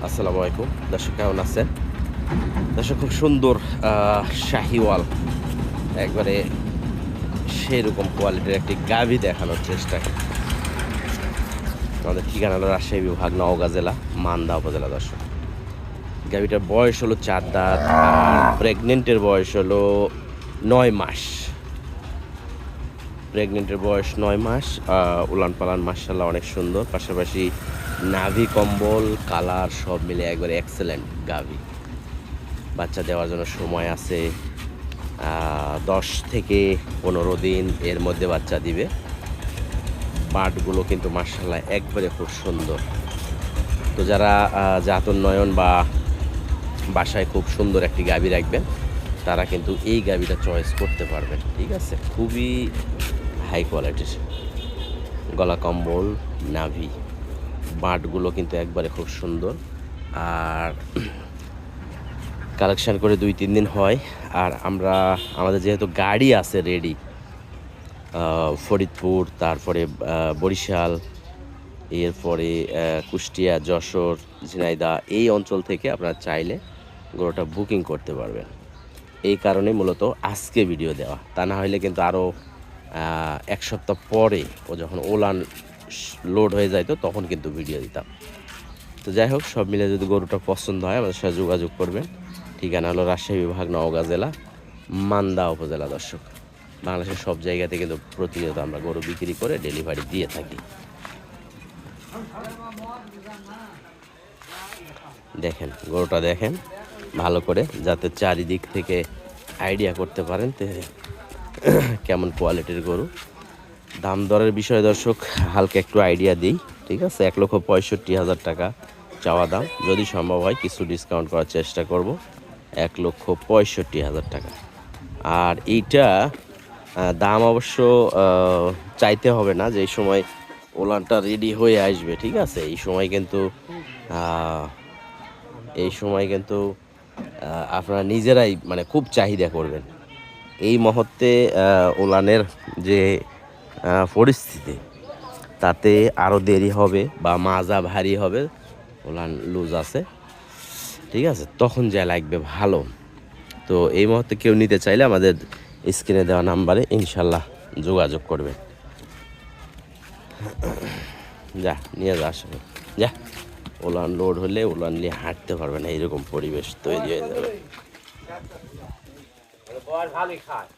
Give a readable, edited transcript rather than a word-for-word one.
আসসালামু আলাইকুম দর্শক, কেমন আছেন? দর্শক, খুব সুন্দর শাহিওয়াল একবারে সেরকম কোয়ালিটির একটি গাভী দেখানোর চেষ্টা করি। আমাদের ঠিকানা হলো রাজশাহী বিভাগ, নওগাঁ জেলা, মান্দা উপজেলা। দর্শক, গাভীটার বয়স হলো 4 দাঁত আর প্রেগনেন্টের বয়স হলো 9 মাস। প্রেগনেন্টের বয়স 9 মাস। উলান পালান মাশাআল্লাহ অনেক সুন্দর, পাশাপাশি নাভি কম্বল কালার সব মিলে একবারে এক্সেলেন্ট গাভী। বাচ্চা দেওয়ার জন্য সময় আছে 10 থেকে 15 দিন, এর মধ্যে বাচ্চা দিবে। পাটগুলো কিন্তু মাশাআল্লাহ একবারে খুব সুন্দর। তো যারা জাতোন্নয়ন বা বাসায় খুব সুন্দর একটি গাভী রাখবেন, তারা কিন্তু এই গাভীটা চয়েস করতে পারবেন। ঠিক আছে, খুবই হাই কোয়ালিটির গলা কম্বল, নাভি, বাটগুলো কিন্তু একবারে খুব সুন্দর। আর কালেকশান করে 2-3 দিন হয়। আর আমাদের যেহেতু গাড়ি আছে রেডি, ফরিদপুর, তারপরে বরিশাল, এরপরে কুষ্টিয়া, যশোর, ঝিনাইদহ, এই অঞ্চল থেকে আপনারা চাইলে গরুটা বুকিং করতে পারবেন। এই কারণে মূলত আজকে ভিডিও দেওয়া, তা না হলে কিন্তু আরও 1 সপ্তাহ পরে ও যখন ওলান লোড হয়ে যাইতো তখন কিন্তু ভিডিও দিতাম। তো যাই হোক, সব মিলে যদি গরুটা পছন্দ হয় আমাদের সাথে যোগাযোগ করবেন। ঠিকানা হলো রাজশাহী বিভাগ, নওগাঁ জেলা, মান্দা উপজেলা। দর্শক, বাংলাদেশের সব জায়গাতে কিন্তু প্রতিনিয়ত আমরা গরু বিক্রি করে ডেলিভারি দিয়ে থাকি। দেখেন, গরুটা দেখেন ভালো করে, যাতে চারিদিক থেকে আইডিয়া করতে পারেন কেমন কোয়ালিটির গরু। দাম দরের বিষয়ে দর্শক হালকা একটু আইডিয়া দিই। ঠিক আছে, 1,65,000 টাকা চাওয়া দাম, যদি সম্ভব হয় কিছু ডিসকাউন্ট করার চেষ্টা করব। 1,65,000 টাকা। আর এইটা দাম অবশ্য চাইতে হবে না, যে এই সময় ওলানটা রেডি হয়ে আসবে। ঠিক আছে, এই সময় কিন্তু আপনারা নিজেরাই মানে খুব চাহিদা করবেন। এই মুহূর্তে ওলানের যে পরিস্থিতি, তাতে আরও দেরি হবে বা মাজা ভারী হবে, ওলান লুজ আছে। ঠিক আছে, তখন যা লাগবে ভালো। তো এই মুহূর্তে কেউ নিতে চাইলে আমাদের স্ক্রিনে দেওয়া নাম্বারে ইনশাল্লাহ যোগাযোগ করবেন। যা নিয়ে যা, আসলে যা, ওলান লোড হলে ওলান নিয়ে হাঁটতে পারবে না, এইরকম পরিবেশ তৈরি হয়ে যাবে। ভালোই খায়।